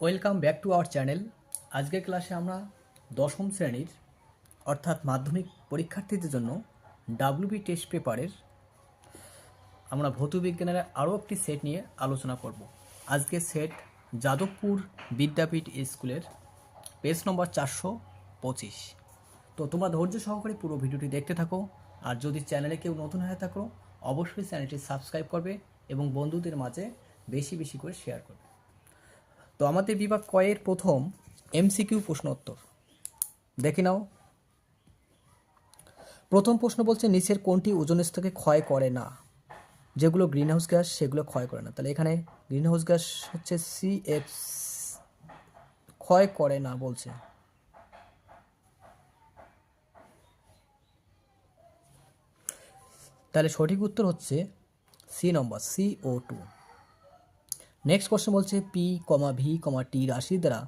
Welcome back to our channel. আজকের ক্লাসে আমরা দশম শ্রেণীর অর্থাৎ মাধ্যমিক পরীক্ষার্থীদের জন্য ডাব্লিউবি টেস্ট পেপারের আমরা ভৌত বিজ্ঞানের আরও একটি সেট নিয়ে আলোচনা করব। আজকের সেট যাদবপুর বিদ্যাপীঠ স্কুলের পেজ নম্বর 425। তো তোমরা ধৈর্য সহকারে পুরো ভিডিওটি দেখতে থাকো, আর যদি চ্যানেলে কেউ নতুন হয়ে থাকো অবশ্যই চ্যানেলটি সাবস্ক্রাইব করবে এবং বন্ধুদের মাঝে বেশি বেশি করে শেয়ার করবে। তো আমাদের বিভাগ কয়ের প্রথম এমসিকিউ প্রশ্ন উত্তর দেখে নাও। প্রথম প্রশ্ন বলছে নিচের কোনটি ওজোন স্তরকে ক্ষয় করে না? যেগুলো গ্রিনহাউস গ্যাস সেগুলো ক্ষয় করে না। তাহলে এখানে গ্রিনহাউস গ্যাস হচ্ছে সিএফ, ক্ষয় করে না বলছে। তাহলে সঠিক উত্তর হচ্ছে সি নম্বর CO2। নেক্সট কোশ্চেন বলছে P, V, রাশি দ্বারা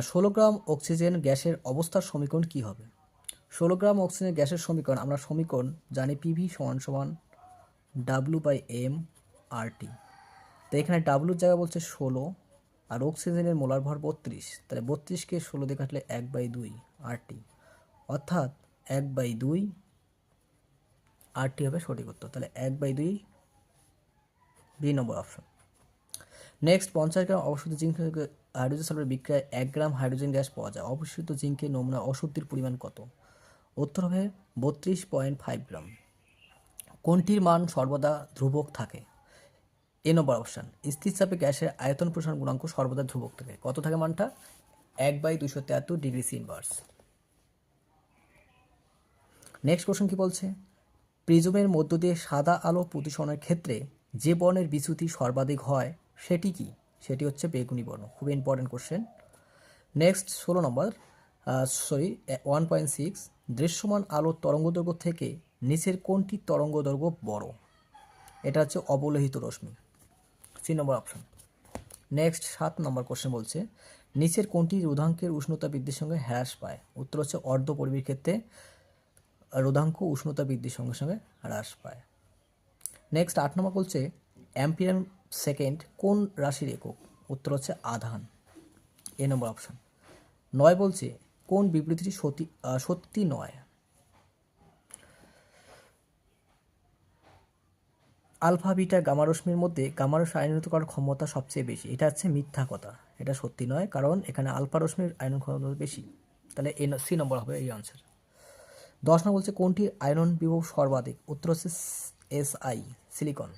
16 গ্রাম অক্সিজেন গ্যাসের অবস্থার সমীকরণ কী হবে? 16 গ্রাম অক্সিজেন গ্যাসের সমীকরণ আমরা সমীকরণ জানি PV = W/m/RT। তো এখানে ডাব্লুর জায়গা বলছে 16 আর অক্সিজেনের মোলার ভর 32। তাহলে 32কে 16 দিয়ে কাটলে 1/2 RT, অর্থাৎ 1/2 RT হবে সঠিক উত্তর। তাহলে 1/2 বি নম্বর অপশন। নেক্সট 50 গ্রাম অবশোষিত জিঙ্ক হাইড্রোজেন সালফার বিক্রিয়ায় 1 গ্রাম হাইড্রোজেন গ্যাস পাওয়া যায়। অবশোষিত জিঙ্কের নমুনা অশুদ্ধির পরিমাণ কত? উত্তর হবে 32.5 গ্রাম। কোনটির মান সর্বদা ধ্রুবক থাকে? এ নম্বর অপশান। স্থির চাপে গ্যাসের আয়তন প্রসারণ গুণাঙ্ক সর্বদা ধ্রুবক থাকে। কত থাকে মানটা? 1/273 degree C inverse. Next question কি বলছে? প্রিজমের মধ্য দিয়ে সাদা আলো প্রতিসরণের ক্ষেত্রে যে বর্ণের বিচ্যুতি সর্বাধিক হয় সেটি কি? সেটি হচ্ছে বেগুনি বর্ণ। খুবই ইম্পর্টেন্ট কোশ্চেন। নেক্সট 16 নম্বর 1.6। দৃশ্যমান আলোর তরঙ্গদৈর্ঘ্য থেকে নিচের কোনটি তরঙ্গদৈর্ঘ্য বড়? এটা হচ্ছে অবলোহিত রশ্মি, সি নম্বর অপশন। নেক্সট 7 নম্বর কোশ্চেন বলছে নিচের কোনটি রোধাঙ্কের উষ্ণতা বৃদ্ধির সঙ্গে হ্রাস পায়? উত্তর হচ্ছে অর্ধপরিবাহীর ক্ষেত্রে রোধাঙ্ক উষ্ণতা বৃদ্ধির সঙ্গে সঙ্গে হ্রাস পায়। নেক্সট 8 নম্বর বলছে অ্যাম্পিয়ার সেকেন্ড কোন রাশির একক? উত্তর হচ্ছে আধান, এ নম্বর অপশন। 9 বলছে কোন বিবৃতিটি সত্যি নয়? আলফা বিটা গামা রশ্মির মধ্যে গামা রশ্মি আয়নিত করার ক্ষমতা সবচেয়ে বেশি। এটা হচ্ছে মিথ্যা কথা, এটা সত্যি নয়, কারণ এখানে আলফা রশ্মির আয়নন ক্ষমতা বেশি। তাহলে সি নম্বর হবে এই আনসার। 10 নম্বর বলছে কোনটির আয়নন বিভব সর্বাধিক? উত্তর হচ্ছে SI, সিলিকন।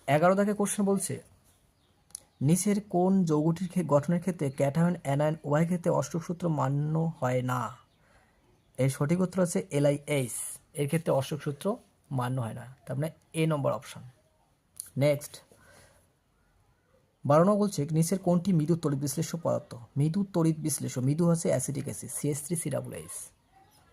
11 দাগে কোশ্চেন বলছে নিচের কোন যৌগটির গঠনের ক্ষেত্রে ক্যাটায়ন অ্যানায়ন উভয় ক্ষেত্রে অষ্টক সূত্র মান্য হয় না? এর সঠিক উত্তর হচ্ছে LiH, এর ক্ষেত্রে অষ্টক সূত্র মান্য হয় না। তার মানে এ নম্বর অপশন। নেক্সট 12 বলছে নিচের কোনটি মৃদু তড়িৎ বিশ্লেষ্য পদার্থ? মৃদু তড়িৎ বিশ্লেষ্য, মৃদু হচ্ছে অ্যাসিটিক অ্যাসিড CH3COOH।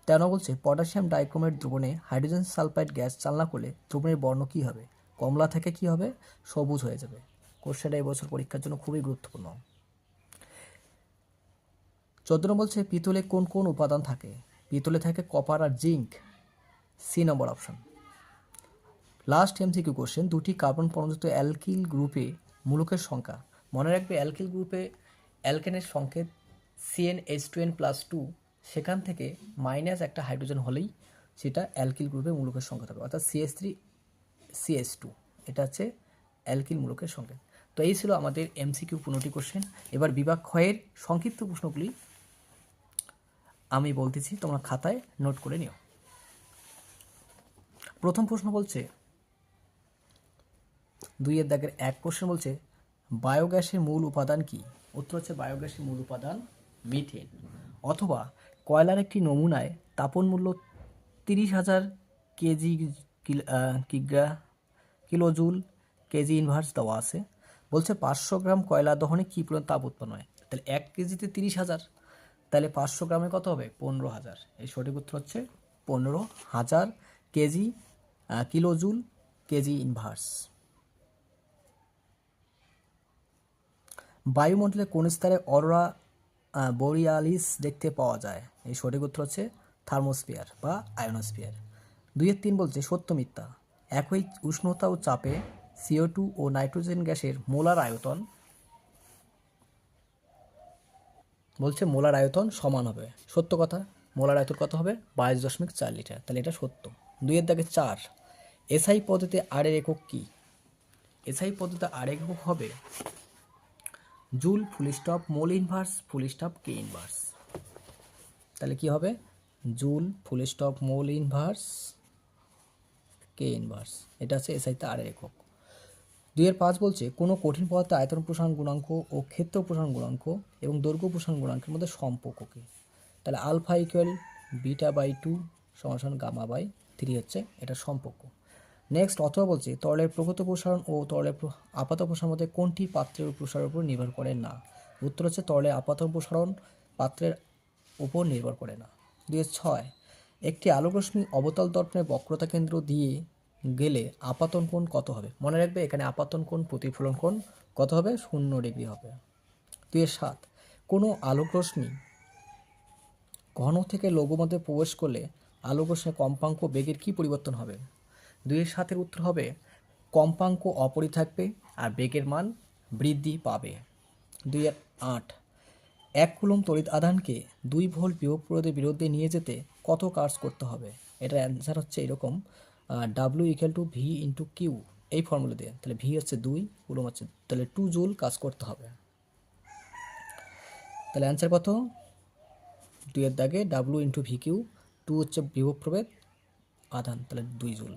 13 বলছে পটাশিয়াম ডাইক্রোমেট দ্রবণে হাইড্রোজেন সালফাইড গ্যাস চালনা করলে দ্রবণের বর্ণ কী হবে? কমলা থেকে কী হবে? সবুজ হয়ে যাবে। কোশ্চেনটা এবছর পরীক্ষার জন্য খুবই গুরুত্বপূর্ণ। 14 বলছে পিতলে কোন কোন উপাদান থাকে? পিতলে থাকে কপার আর জিঙ্ক, সি নম্বর অপশন। লাস্ট MCQ কোশ্চেন দুটি কার্বন পরমাণুযুক্ত অ্যালকিল গ্রুপে মূলকের সংখ্যা। মনে রাখবে অ্যালকিল গ্রুপে অ্যালকেনের সংকেত CnH2n+2, সেখান থেকে মাইনাস একটা হাইড্রোজেন হলেই সেটা অ্যালকিল গ্রুপে মূলকের সংখ্যা হবে, অর্থাৎ CH3CH2। এটা হচ্ছে অ্যালকিল মূলকের সংকেত। তো এই ছিল আমাদের MCQ 15টি কোশ্চেন। এবার বিভাগ ক্ষয়ের সংক্ষিপ্ত প্রশ্নগুলি আমি বলতেছি, তোমরা খাতায় নোট করে নিও। প্রথম প্রশ্ন বলছে 2 দাগের 1 কোশ্চেন বলছে বায়োগ্যাসের মূল উপাদান কি? উত্তর হচ্ছে বায়োগ্যাসের মূল উপাদান মিথেন। অথবা কয়লার একটি নমুনায় তাপন মূল্য 30,000 কেজি কিলোজুল কেজি ইনভার্স দেওয়া আছে। বলছে 500 গ্রাম কয়লা দহনে কী পরিমাণ তাপ উৎপন্ন হয়? তাহলে 1 কেজিতে 30,000, তাহলে 500 গ্রামে কত হবে? 15,000। এই সঠিক উত্তর হচ্ছে 15,000 কেজি কিলোজুল কেজি ইনভার্স। বায়ুমণ্ডলে কোন স্তরে অরোরা বোরিয়ালিস দেখতে পাওয়া যায়? এই সঠিক উত্তর হচ্ছে থার্মোস্ফিয়ার বা আয়োনোস্ফিয়ার। 2-3 বলছে সত্য মিথ্যা। একই উষ্ণতা ও চাপে CO2 ও নাইট্রোজেন গ্যাসের মোলার আয়তন, বলছে মোলার আয়তন সমান হবে। সত্য কথা, মোলার আয়তন কত হবে? 22.4 লিটার। তাহলে এটা সত্য। 2 এর দাগে 4, এসআই পদ্ধতিতে আর এর একক কি? এসআই পদ্ধতিতে আর একক হবে joule full stop mole inverse full stop কে ইনভার্স। তাহলে কি হবে? Joule full stop mole inverse কে ইনভার্স। এটা হচ্ছে এসআইতে আর এর একক। 2 এর 5 বলছে কোনো কঠিন পদার্থে আয়তন প্রসারণ গুণাঙ্ক ও ক্ষেত্র প্রসারণ গুণাঙ্ক এবং দৈর্ঘ্য প্রসারণ গুণাঙ্কের মধ্যে সম্পর্ক কি? তাহলে আলফা ইকুয়াল বিটা বাই 2 সমান গামা বাই 3 হচ্ছে এটা সম্পর্ক। নেক্সট অথবা বলছে তরলের প্রগত প্রসারণ ও তরলের আপাত প্রসারণ মধ্যে কোনটি পাত্রের প্রসারের উপর নির্ভর করে না? উত্তর হচ্ছে তরলের আপাত প্রসারণ পাত্রের উপর নির্ভর করে না। 2/6 একটি আলোকরশ্মি অবতল দর্পণের বক্রতা কেন্দ্র দিয়ে গেলে আপাতন কোণ কত হবে? মনে রাখবে এখানে আপাতন কোণ প্রতিফলন কোণ কত হবে? 0 ডিগ্রি হবে। 2/7 কোনো আলোকরশ্মি ঘন থেকে লঘু মধ্যে প্রবেশ করলে আলোকরশ্মির কম্পাঙ্ক বেগের কি পরিবর্তন হবে? 2/7 উত্তর হবে কম্পাঙ্ক অপরিত থাকবে আর বেগের মান বৃদ্ধি পাবে। 2/8 1 কুলম্ব তড়িৎ আধানকে 2 ভোল্ট বিভব প্ররোধের বিরুদ্ধে নিয়ে যেতে কত কাজ করতে হবে? এটার অ্যান্সার হচ্ছে এরকম, W = V × Q এই ফর্মুলা দিয়ে। তাহলে V হচ্ছে 2, কুলম্ব হচ্ছে, তাহলে 2 জুল কাজ করতে হবে। তাহলে অ্যান্সার কত? 2 এর দাগে W × VQ, 2 হচ্ছে বিভব প্রভেদ আধান, তাহলে 2 জুল।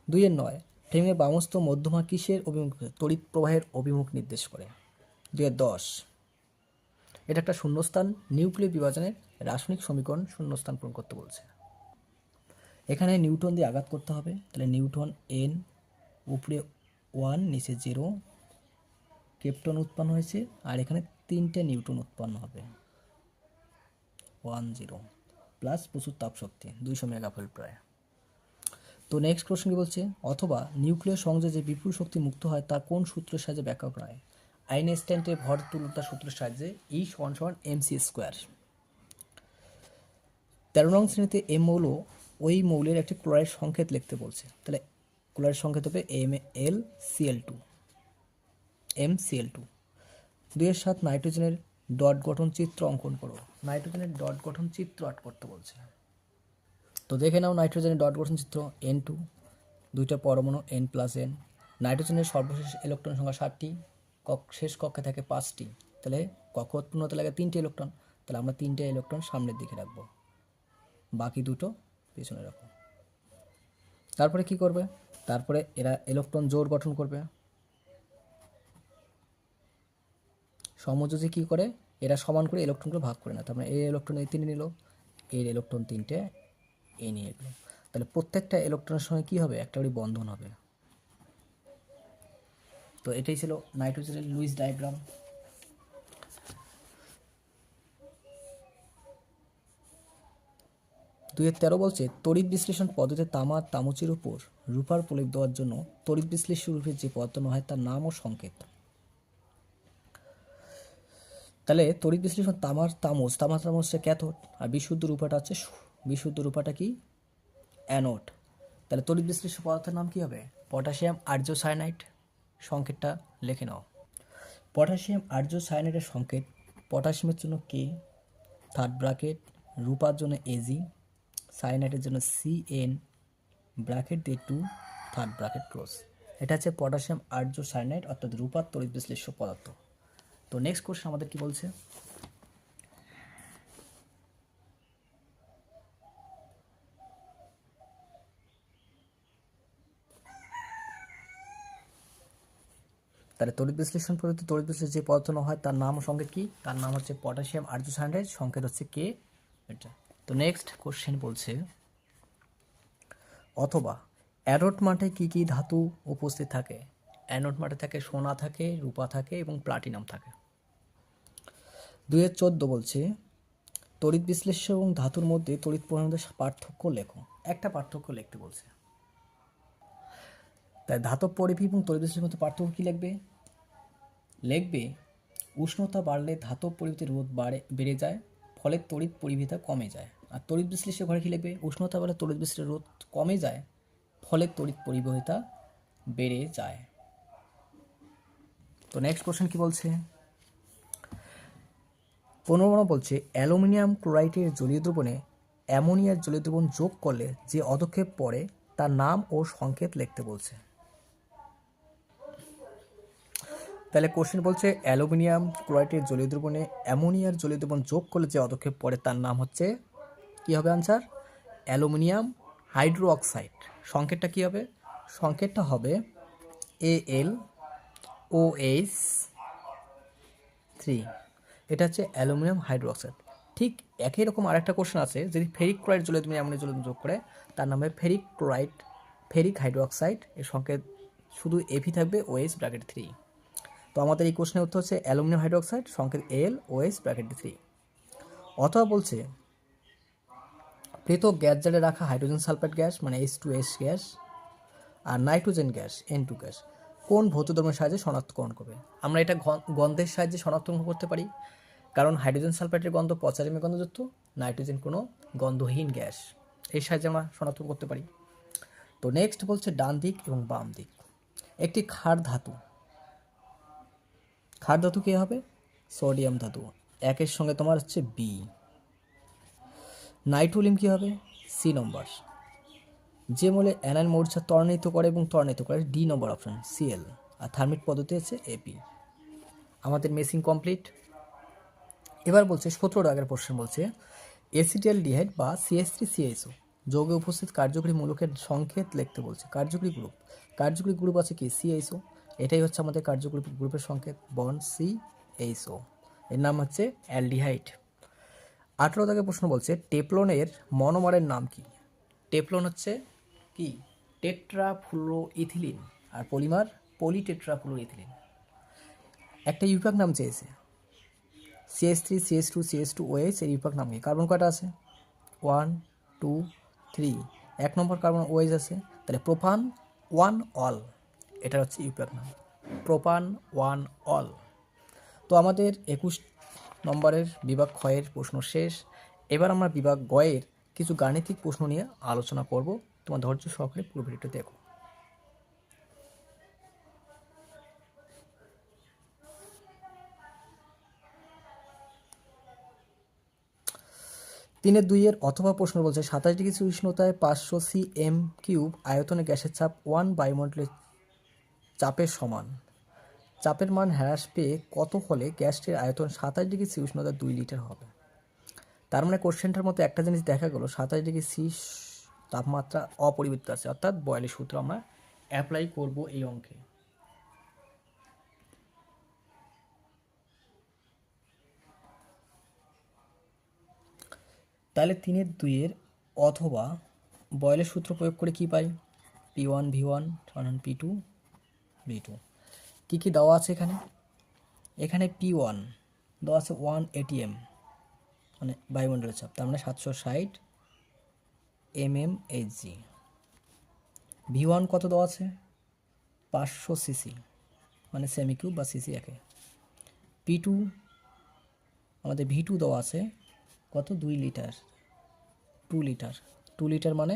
2/9 ফ্রেমের বামস্থ মধ্যমা কিসের অভিমুখ তড়িৎ প্রবাহের অভিমুখ নির্দেশ করে? 2/10 এটা একটা শূন্যস্থান নিউক্লিয় বিভাজনের রাসায়নিক সমীকরণ শূন্যস্থান পূরণ করতে বলছে। এখানে নিউটন দিয়ে আঘাত করতে হবে। তাহলে নিউটন N, উপরে 1 নিচে 0, কেপটন উৎপন্ন হয়েছে আর এখানে 3টে নিউটন উৎপন্ন হবে। 1 0 প্লাস প্রচুর তাপ শক্তি 200 মেগাভোল্ট প্রায়। তো নেক্সট কোশ্চেন কি বলছে? অথবা নিউক্লিয় সংযোগে যে বিপুল শক্তি মুক্ত হয় তা কোন সূত্রের সাহায্যে ব্যাখ্যা করা হয়? আইনস্টাইনের ভর তুল্যতা সূত্রের সাহায্যে E = mc²। 13 নং শ্রেণীতে এম মৌল ওই মৌলের একটি ক্লোরাইড সংকেত লিখতে বলছে। তাহলে ক্লোরাইড সংকেত হবে MlCl2, MCl2। 2/7 নাইট্রোজেনের ডট গঠন চিত্র অঙ্কন করো। নাইট্রোজেনের ডট গঠন চিত্র আর্ট করতে বলছে। তো দেখে নাও নাইট্রোজেনের ডট গঠন চিত্র। N2, 2টা পরমাণু N+N। নাইট্রোজেনের সর্বশেষ ইলেকট্রন সংখ্যা 7টি, শেষ কক্ষে থাকে 5টি। তাহলে কক্ষ উৎপন্ন হতে লাগে 3টে ইলেকট্রন। তাহলে আমরা 3টে ইলেকট্রন সামনের দিকে রাখবো, বাকি 2টো পেছনে রাখবো। তারপরে কি করবে? তারপরে এরা ইলেকট্রন জোড় গঠন করবে। সমযোজী কি করে? এরা সমান করে ইলেকট্রনকে ভাগ করে না। তার মানে এই ইলেকট্রন এই 3 নিল, এই ইলেকট্রন 3টে এই নিয়ে গেল। তাহলে প্রত্যেকটা ইলেকট্রনের সঙ্গে কি হবে? একটা করে বন্ধন হবে। তো এটাই ছিল নাইট্রোজেনের লুইস ডায়াগ্রাম। দুই 13 বলছে তড়িৎ বিশ্লেষণ পদ্ধতিতে তামার তামুচির উপর রূপার প্রলেপ দেওয়ার জন্য তড়িৎ বিশ্লেষ্য রূপে যে পদার্থ নেওয়া হয় তার নাম ও সংকেত। তাহলে তড়িৎ বিশ্লেষণ তামার তামস হচ্ছে ক্যাথোড আর বিশুদ্ধ রূপাটা হচ্ছে বিশুদ্ধ রূপাটা কি? অ্যানোড। তাহলে তড়িৎ বিশ্লেষ্য পদার্থের নাম কি হবে? পটাশিয়াম আর্যসায়ানাইড। সংকেতটা লিখে নাও। পটাশিয়াম আর্যসায়ানাইডের সংকেত পটাশিয়ামের জন্য K, থার্ড ব্র্যাকেট, রূপার জন্য Ag, সায়ানাইডের জন্য CN, ব্র্যাকেট দিয়ে 2, থার্ড ব্র্যাকেট ক্লোজ। এটা হচ্ছে পটাশিয়াম আর্যসায়ানাইড অর্থাৎ রূপার তড়িৎ বিশ্লেষ্য পদার্থ। তো নেক্সট কোশ্চেন আমাদের কি বলছে? তাহলে তড়িৎ বিশ্লেষণ পদ্ধতি তড়িৎ বিশ্লেষণ যে পদার্থ নেওয়া হয় তার নাম ও সংকেত কি? তার নাম হচ্ছে পটাশিয়াম আর্যসায়ানাইড, সংকেত হচ্ছে K। এটা তো নেক্সট কোশ্চেন বলছে অথবা অ্যানোড মাঠে কি কি ধাতু উপস্থিত থাকে? অ্যানোড মাঠে থাকে সোনা থাকে, রূপা থাকে এবং প্লাটিনাম থাকে। 2/14 বলছে তড়িৎ বিশ্লেষ্য এবং ধাতুর মধ্যে তড়িৎ প্রবাহের পার্থক্য লেখো। একটা পার্থক্য লিখতে বলছে। তাই ধাতব পরিধি এবং তড়িৎ বিশ্লেষণের মধ্যে পার্থক্য কী লিখবে? লিখবে উষ্ণতা বাড়লে ধাতব পরিধির রোধ বেড়ে যায়, ফলে তড়িৎ পরিবাহিতা কমে যায়। আর তড়িৎ বিশ্লেষ্য ঘরে কী লিখবে? উষ্ণতা বাড়লে তড়িৎ বিশ্লেষণের রোধ কমে যায়, ফলে তড়িৎ পরিবাহিতা বেড়ে যায়। তো নেক্সট কোশ্চেন কি বলছে, 15 বলছে অ্যালুমিনিয়াম ক্লোরাইডের জলীয় দ্রবণে অ্যামোনিয়ার জলীয় দ্রবণ যোগ করলে যে পদক্ষেপ পড়ে তার নাম ও সংকেত লিখতে বলছে। তাহলে কোশ্চেন বলছে অ্যালুমিনিয়াম ক্লোরাইডের জলীয় দ্রবণে অ্যামোনিয়ার জলীয় দ্রবণ যোগ করলে যে পদক্ষেপ পড়ে তার নাম হচ্ছে, কি হবে আনসার, অ্যালুমিনিয়াম হাইড্রো অক্সাইড। সংকেতটা কি হবে, সংকেতটা হবে AlOH3। এটা হচ্ছে অ্যালুমিনিয়াম হাইড্রো অক্সাইড। ঠিক একই রকম আরেকটা কোশ্চেন আছে, যদি ফেরিক ক্লোরাইড জলীয় দ্রবণে অ্যামোনিয়া জলীয় দ্রবণ যোগ করে তার নাম হবে ferric chloride, ferric hydro oxide. এর সংকেত শুধু এফি থাকবে, OH ব্র্যাকেট 3। তো আমাদের এই কোশ্চেনের উত্তর হচ্ছে অ্যালুমিনিয়াম হাইড্রোক্সাইড, সংকেত AlOH ব্র্যাকেট 3। অথবা বলছে পৃথক গ্যাস জারে রাখা হাইড্রোজেন সালফাইড গ্যাস মানে H2S গ্যাস আর নাইট্রোজেন গ্যাস N2 গ্যাস কোন ভৌত দ্রব্যের সাহায্যে শনাক্তকরণ করবে। আমরা এটা গন্ধের সাহায্যে শনাক্তকরণ করতে পারি, কারণ হাইড্রোজেন সালফাইডের গন্ধ পচারিমে গন্ধযুক্ত, নাইট্রোজেন কোনো গন্ধহীন গ্যাস, এর সাহায্যে আমরা শনাক্ত করতে পারি। তো নেক্সট বলছে ডান দিক এবং বাম দিক। একটি ক্ষার ধাতু, ক্ষার ধাতু কী হবে, সোডিয়াম ধাতু, একের সঙ্গে তোমার হচ্ছে বি। নাইট্রোলিম কী হবে, সি নম্বর। যে মূলে অ্যানাইন মৌর্যা ত্বরান্বিত করে এবং ত্বরান্বিত করে, ডি নম্বর অপশন Cl। আর থার্মিক পদ্ধতি হচ্ছে এপি। আমাদের মেসিং কমপ্লিট। এবার বলছে 17 আগের প্রশ্ন বলছে অ্যাসিটালডিহাইড বা CH3CHO যৌগে উপস্থিত কার্যকরী মূলকের সংকেত লিখতে বলছে। কার্যকরী গ্রুপ আছে কি, CHO। এটাই হচ্ছে আমাদের কার্যকরী গ্রুপের সংকেত, বন্ড CHO। এর নাম হচ্ছে অ্যালডিহাইড। 18 দাগে প্রশ্ন বলছে টেফলনের মনোমারের নাম কি। টেফলন হচ্ছে কি, টেট্রাফ্লুরোইথিলিন, আর পলিমার পলিটেট্রাফ্লুরোইথিলিন। একটা ইউপাক নাম চেয়েছে, CH3 CH2 CH2OH। এর ইউপাক নাম কি, কার্বন কয়টা আছে, 1 2 3, 1 নম্বর কার্বন OH আছে, তাহলে প্রোপান 1 অল, এটা হচ্ছে ইউপাক নাম, প্রোপান 1 অল। তো আমাদের 21 নম্বরের বিভাগ ক্ষয়ের প্রশ্ন শেষ। এবার আমরা বিভাগ গয়ের কিছু গাণিতিক প্রশ্ন নিয়ে আলোচনা করব। তোমার ধৈর্য সহকারে পুরো ভিডিওটা দেখো। 3-2 অথবা প্রশ্ন বলছে 27 ডিগ্রি উষ্ণতায় 500 cm³ আয়তনে গ্যাসের চাপ 1 বায়ুমণ্ডলের চাপের সমান। চাপের মান হ্রাস পেয়ে কত হলে গ্যাসটির আয়তন 27 ডিগ্রি উষ্ণতা 2 লিটার হবে। তার মানে কোশ্চেনটার মতো একটা জিনিস দেখা গেল, 27 ডিগ্রি তাপমাত্রা অপরিবর্তিত আছে, অর্থাৎ বয়লের সূত্র আমরা অ্যাপ্লাই করব এই অঙ্কে। তাহলে 3-2 অথবা বয়লের সূত্র প্রয়োগ করে কি পাই, P1 V1 সমান P2 V2। কী কী দেওয়া আছে এখানে, এখানে P1 দেওয়া আছে 1 atm মানে বায়ুমণ্ডলের চাপ, তার মানে 760 mmHg। V1 কত দেওয়া আছে, 500 সিসি মানে সেমিকিউব বা সিসি একে। P2 আমাদের V2 দেওয়া আছে কত, 2 লিটার, 2 লিটার মানে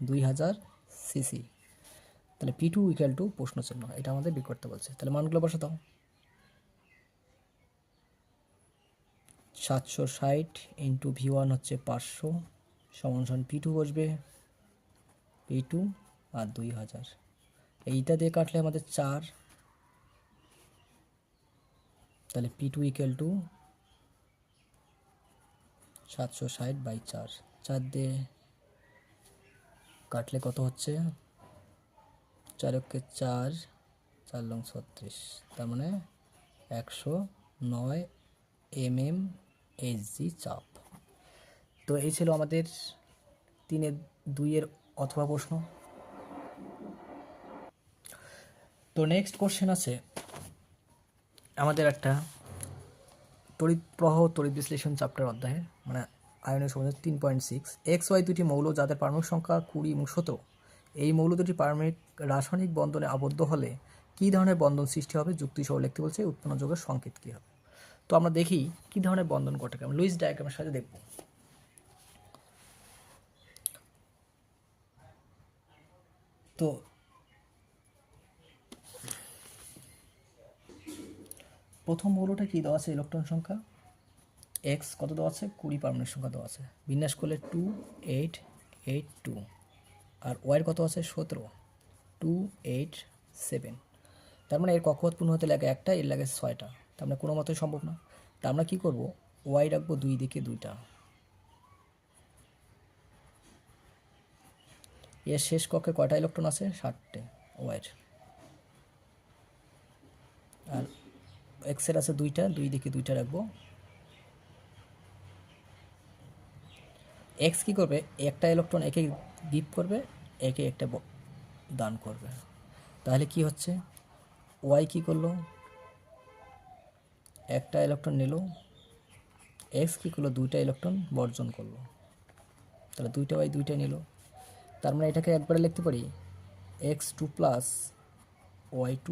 2000 সিসি। তাহলে P2 ইকুয়াল টু প্রশ্ন চিহ্ন, এটা আমাদের বের করতে বলছে। তাহলে মানগুলো বসে দাও, 760 ইন্টু V1 হচ্ছে 500 সমান সমান P2 বসবে, P2 আর 2000, এইটা দিয়ে কাটলে আমাদের 4, তাহলে P2 ইকুয়াল টু 760/4, 4 দিয়ে কাটলে কত হচ্ছে, 4 × 4 4 লং 36, তার মানে 109 mmHg চাপ। তো এই ছিল আমাদের 3-2 অথবা প্রশ্ন। তো নেক্সট কোশ্চেন আছে আমাদের একটা তড়িৎ প্রবাহ তড়িৎ বিশ্লেষণ চ্যাপ্টার অধ্যায়ে, মানে আয়নের সময় 3.6। XY দুটি মৌল যাদের পারমাণবিক সংখ্যা 20 এবং 17, এই মৌল দুটি পারমাণবিক রাসায়নিক বন্ধনে আবদ্ধ হলে কী ধরনের বন্ধন সৃষ্টি হবে, যুক্তি সহ লিখতে বলছে। উৎপন্ন যৌগের সংকেত কী হবে। তো আমরা দেখি কী ধরনের বন্ধন ঘটে, আমরা লুইস ডায়াগ্রামের সাথে দেখব। তো প্রথম মৌলটা কি দেওয়া আছে ইলেকট্রন সংখ্যা এক্স কত দেওয়া আছে 20 পারমাণবিক সংখ্যা দেওয়া আছে বিন্যাস করলে 2882 আর ওয়াইয়ের কত আছে 17 287 তার মানে এর কক্ষপথ পূর্ণ হতে লাগে একটা এর লাগে 6টা তার মানে কোনো মতোই সম্ভব না তা আমরা কী করবো ওয়াই রাখবো দুই দিকে দুইটা এর শেষ কক্ষে কয়টা ইলেকট্রন আছে 60টে ওয়াইয়ের আর এক্সের আছে দুইটা দুই দিকে দুইটা রাখবো এক্স কী করবে একটা ইলেকট্রন একে গিভ করবে একে একটা দান করবে তাহলে কি হচ্ছে ওয়াই কী করলো একটা ইলেকট্রন নিল এক্স কী করলো দুইটা ইলেকট্রন বর্জন করলো তাহলে দুইটা ওয়াই দুইটা নিল তার মানে এটাকে একবারে লিখতে পারি x2 প্লাস y2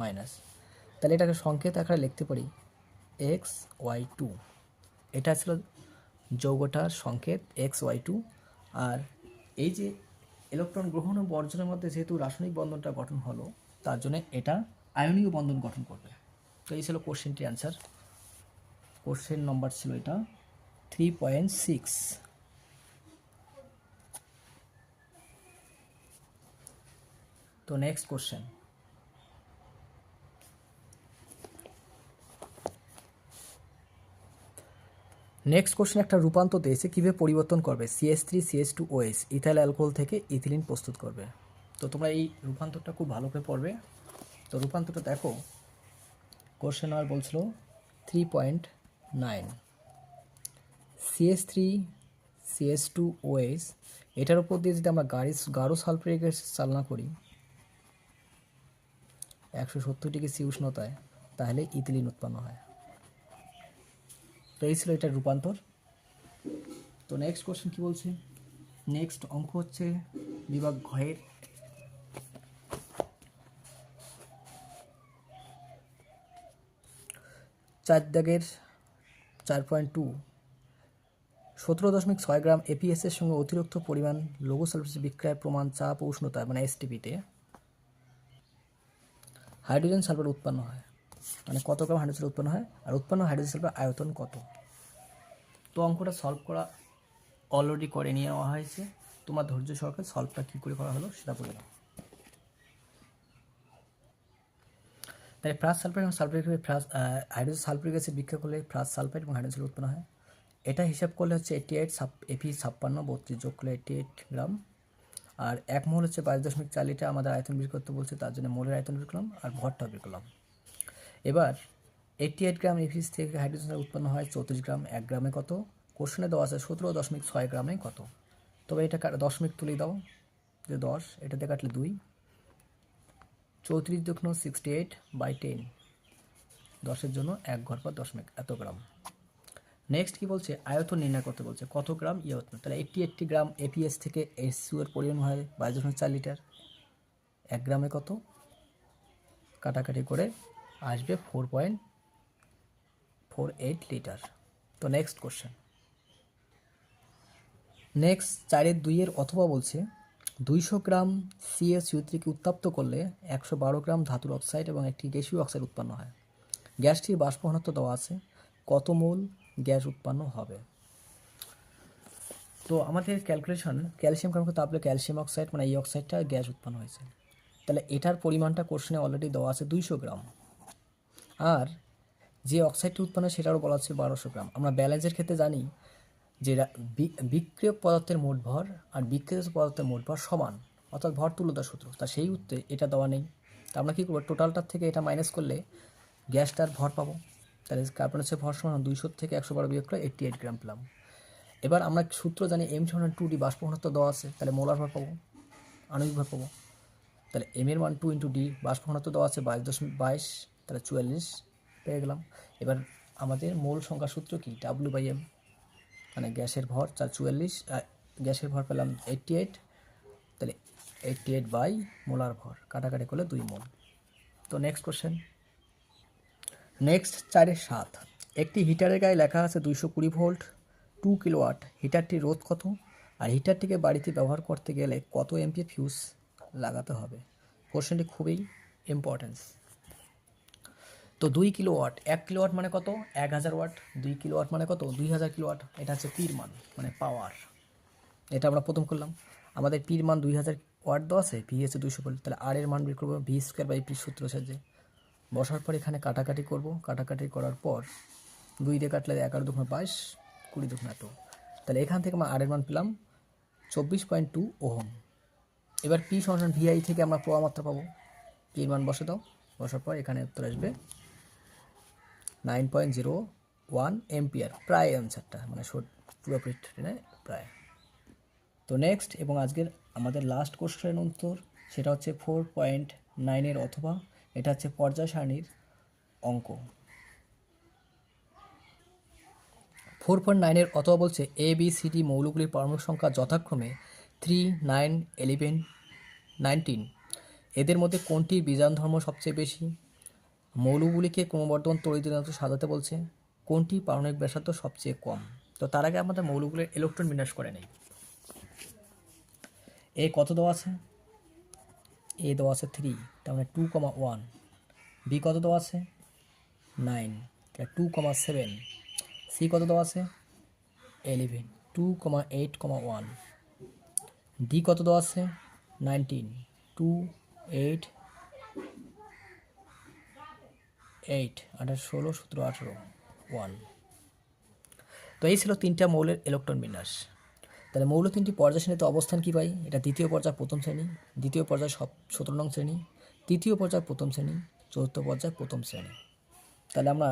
মাইনাস তাহলে এটাকে সংকেত আকারে লিখতে পারি xy2 এটা ছিল যৌগটার সংকেত xy2 আর এই যে ইলেকট্রন গ্রহণ ও বর্জনের মধ্যে যেহেতু রাসায়নিক বন্ধনটা গঠন হলো তার জন্য এটা আয়নীয় বন্ধন গঠন করবে তো এই ছিল কোশ্চেনটির অ্যান্সার কোশ্চেন নম্বর ছিল এটা 3.6 তো নেক্সট কোশ্চেন নেক্সট কোশ্চেন একটা রূপান্তর দিয়েছে কীভাবে পরিবর্তন করবে CH3CH2OH ইথাইল অ্যালকোহল থেকে ইথিলিন প্রস্তুত করবে তো তোমরা এই রূপান্তরটা খুব ভালো করে পড়বে তো রূপান্তরটা দেখো কোশ্চেন আর বলছিল 3.9 CH3CH2OH এটার উপর দিয়ে যদি আমরা গাঢ় সালফারিক অ্যাসিড চালনা করি 170 ডিগ্রি সি উষ্ণতায় তাহলে ইথিলিন উৎপন্ন হয় তো এই ছিল এটার রূপান্তর তো নেক্সট কোশ্চেন কি বলছে নেক্সট অঙ্ক হচ্ছে বিভাগ ঘয়ের 4 দাগের 4.2 17.6 গ্রাম এপিএস এর সঙ্গে অতিরিক্ত পরিমাণ লঘু সালফার বিক্রয়ের প্রমাণ চাপ ও উষ্ণতা মানে এসটিপিতে হাইড্রোজেন সালফার উৎপন্ন হয় মানে কত গ্রাম হাইড্রোজেন উৎপন্ন হয় আর উৎপন্ন হাইড্রোজেন সালফার আয়তন কত তো অঙ্কটা সলভ করা অলরেডি করে নিয়ে নেওয়া হয়েছে তোমার ধৈর্য সহকারে সলভটা কী করে করা হলো সেটা বলে দাও তাই ফ্রাস সালফার এবং সালফারিক হাইড্রোজেন সালফারিক অ্যাসিড বিক্রিয়া করলে ফ্রাস সালফাইড এবং হাইড্রোজেন উৎপন্ন হয় এটা হিসাব করলে হচ্ছে 88 এপি 56 যোগ করলে 88 গ্রাম আর এক মোল হচ্ছে 22.4 লিটার আমাদের আয়তন বের করতে বলছে তার জন্য মোলের আয়তন বের করলাম আর ভরটা বের করলাম এবার 88 গ্রাম এপিএস থেকে হাইড্রোজেন উৎপন্ন হয় 34 গ্রাম 1 গ্রামে কত কোশ্চেনে দেওয়া আছে 17.6 গ্রামে কত তবে এটা দশমিক তুলে দাও যে 10 এটাতে কাটলে 2 34 দুগুণ 68/10 10-এর জন্য 1 ঘর পর দশমিক এত গ্রাম নেক্সট কি বলছে আয়তন নির্ণয় করতে বলছে কত গ্রাম আয়তন তাহলে 88 গ্রাম এপিএস থেকে এসইউ এর পরিমাণ হয় 22.4 লিটার 1 গ্রামে কত কাটাকাটি করে আসবে 4.48 লিটার তো নেক্সট কোশ্চেন নেক্সট 4-2 অথবা বলছে 200 গ্রাম CaCO3 উত্তপ্ত করলে 112 গ্রাম ধাতুর অক্সাইড এবং একটি গ্যাসীয় অক্সাইড উৎপন্ন হয় গ্যাসটির বাষ্প ঘনত্ব দেওয়া আছে কত মোল গ্যাস উৎপন্ন হবে তো আমাদের ক্যালকুলেশন ক্যালসিয়াম কার্বন তাপলে ক্যালসিয়াম অক্সাইড মানে এই অক্সাইডটা গ্যাস উৎপন্ন হয়েছে তাহলে এটার পরিমাণটা কোশ্চেনে অলরেডি দেওয়া আছে 200 গ্রাম আর যে অক্সাইডটি উৎপন্ন হয় সেটারও বলা আছে 1200 গ্রাম আমরা ব্যালেন্সের ক্ষেত্রে জানি যে বিক্রিয়ক পদার্থের মোট ভর আর বিক্রিয়ক পদার্থের মোট ভর সমান অর্থাৎ ভর তুল্যতা সূত্র তা সেই উত্তরে এটা দেওয়া নেই তা আমরা কী করবো টোটালটার থেকে এটা মাইনাস করলে গ্যাসটার ভর পাবো তাহলে কার্বন হচ্ছে ভর সমান 200 থেকে 112 বিয়োগ করে 88 গ্রাম পেলাম এবার আমরা সূত্র জানি m সমান 2d বাষ্প ঘনত্ব দেওয়া আছে তাহলে মোলার ভর পাবো আণবিক ভর পাবো তাহলে m এর মান 2 × d বাষ্প ঘনত্ব দেওয়া আছে 22.22 তাহলে 44 পেয়ে গেলাম এবার আমাদের মোল সংখ্যা সূত্র কি W/m মানে গ্যাসের ভর 44 গ্যাসের ভর পেলাম 88 তাহলে 88 মোলার ভর কাটাকাটি করলে 2 মোল তো নেক্সট কোশ্চেন নেক্সট 4-7 একটি হিটারের গায়ে লেখা আছে 220 ভোল্ট 2 কিলোওয়াট হিটারটির রোধ কত আর হিটারটিকে বাড়িতে ব্যবহার করতে গেলে কত এমপিএর ফিউজ লাগাতে হবে কোশ্চেনটি খুবই ইম্পর্টেন্স তো 2 কিলোওয়াট, 1 কিলোওয়াট মানে কত? 1000 ওয়াট। 2 কিলোওয়াট মানে কত? 2000 কিলোওয়াট। এটা হচ্ছে পির মান, মানে পাওয়ার। এটা আমরা প্রথম করলাম। আমাদের পির মান 2000 ওয়াট দেওয়া আছে, ভি হচ্ছে 200 ভোল্ট। তাহলে আর এর মান বের করবো ভি স্কোয়ার বাই পি সূত্র সাহায্যে। বসার পর এখানে কাটাকাটি করব। কাটাকাটি করার পর 2 দিয়ে কাটলে 11 দুগুণে 22, 20 দুগুণে 2। তাহলে এখান থেকে আমরা আর এর মান পেলাম 24.2 ওহম। এবার পি সমান ভিআই থেকে আমরা প্রবাহ মাত্রা পাবো। পির মান বসে দাও। বসার পর এখানে উত্তর আসবে 9.01 এম্পিয়ার, প্রায় অ্যান্সারটা, মানে পুরোপুরি প্রায়। তো নেক্সট এবং আজকের আমাদের লাস্ট কোশ্চেন উত্তর, সেটা হচ্ছে 4.9 অথবা, এটা হচ্ছে পর্যায় সারণীর অঙ্ক। 4.9 অথবা বলছে এ বি সি ডি মৌলগুলির পারমাণবিক সংখ্যা যথাক্রমে 3, 9, 11, 19। এদের মধ্যে কোনটির বীজাণু ধর্ম সবচেয়ে বেশি? মৌলগুলিকে ক্রমবর্ধমান তড়িৎদ্বন্দ্ব সাজাতে বলছে। কোনটি পারমাণবিক ব্যাসার্ধ সবচেয়ে কম? তো তার আগে আমাদের মৌলগুলির ইলেকট্রন বিন্যাস করে নেই। এ কত দেওয়া আছে? এ দেওয়া আছে 3, তার মানে 2,1। বি কত দেওয়া আছে? 9, 2,7। সি কত দেওয়া আছে? 11, 2,8,1। ডি কত দেওয়া আছে? 19, 2, 8, 8, 18, 16, 17, 18, 1। তো এই ছিল 3টা মৌলের ইলেকট্রন বিন্যাস। তাহলে মৌল 3টি পর্যায় শ্রেণীতে অবস্থান কী পাই? এটা দ্বিতীয় পর্যায় প্রথম শ্রেণী, দ্বিতীয় পর্যায় 17 নং শ্রেণী, তৃতীয় পর্যায় প্রথম শ্রেণী, চতুর্থ পর্যায় প্রথম শ্রেণী। তাহলে আমরা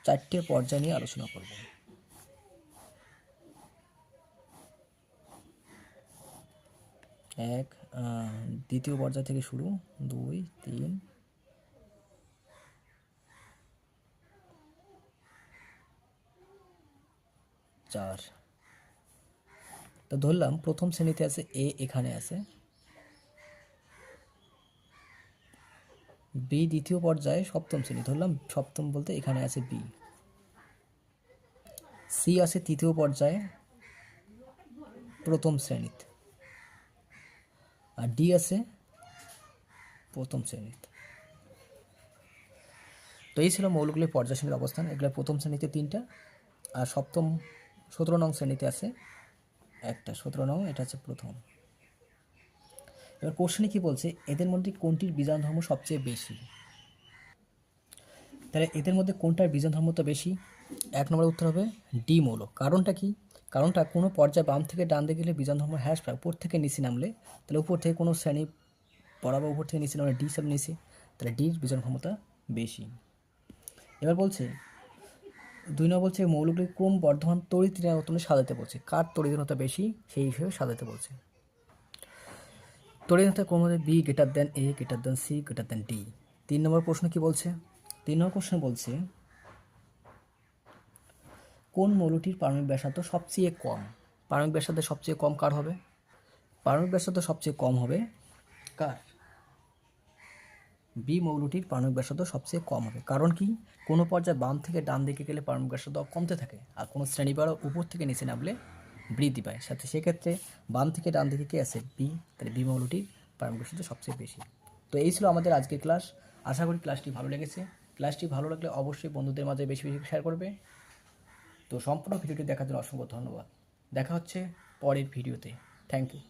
4টে পর্যায় নিয়ে আলোচনা করব। দ্বিতীয় পর্যায় থেকে শুরু, 2, 3, 4। তো ধরলাম প্রথম শ্রেণীতে আছে এ, এখানে আছে বি, দ্বিতীয় পর্যায়ে সপ্তম শ্রেণী, ধরলাম সপ্তম বলতে এখানে আছে বি। সি আছে তৃতীয় পর্যায়ে প্রথম শ্রেণীতে, আর ডি আছে প্রথম শ্রেণীতে। তো এই ছিল মৌলগুলির পর্যায় শ্রেণীর অবস্থান। এগুলো প্রথম শ্রেণীতে 3টা, আর 17 নং শ্রেণীতে আছে 1টা। 17 নং, এটা হচ্ছে প্রথম। এবার কোশ্চেনে কি বলছে, এদের মধ্যে কোনটির বীজাণু ধর্ম সবচেয়ে বেশি? তাহলে এদের মধ্যে কোনটার বীজাণু ধর্মটা বেশি? 1 নম্বরের উত্তর হবে ডি মৌল। কারণটা কি? কারণটা কোনো পর্যায়ে বাম থেকে ডান দিকে গেলে বীজাণু ধর্ম হ্রাস পায়, উপর থেকে নিচে নামলে। তাহলে উপর থেকে কোনো শ্রেণী বরাবর উপর থেকে নিচে নামলে ডি সব নিচে, তাহলে ডির বীজাণু ক্ষমতা বেশি। এবার বলছে 2 নম্বর বলছে মৌলগুলির ক্রম বর্ধমান তড়িৎ ঋণাত্মক সাজাতে বলছে। কার তড়িৎ ঋণতা বেশি সেই হিসেবে সাজাতে বলছে। তড়িৎ ঋণতার ক্রম হচ্ছে B greater than A greater than C greater than D. 3 number প্রশ্ন কি বলছে? 3 নম্বর প্রশ্ন বলছে কোন মৌলটির পারমাণবিক ব্যাসার্ধ সবচেয়ে কম? পারমাণবিক ব্যাসার্ধ সবচেয়ে কম কার হবে? পারমাণবিক ব্যাসার্ধ সবচেয়ে কম হবে কার? বি মৌলটির পারমাণবিক ব্যাসার্ধ সবচেয়ে কম হবে। কারণ কি? কোনো পর্যায়ে বাম থেকে ডান দিকে গেলে পারমাণবিক ব্যাসার্ধ কমতে থাকে, আর কোনো শ্রেণীবারও উপর থেকে নিচে নামলে বৃদ্ধি পায়। সাথে সেক্ষেত্রে বাম থেকে ডান দিকে কে আছে? বি। তাহলে বি মৌলটির পারমাণবিক ব্যাসার্ধ সবচেয়ে বেশি। তো এই ছিল আমাদের আজকের ক্লাস। আশা করি ক্লাসটি ভালো লেগেছে। ক্লাসটি ভালো লাগলে অবশ্যই বন্ধুদের মাঝে বেশি বেশি শেয়ার করবে। তো সম্পূর্ণ ভিডিওটি দেখার জন্য অসংখ্য ধন্যবাদ। দেখা হচ্ছে পরের ভিডিওতে। Thank you.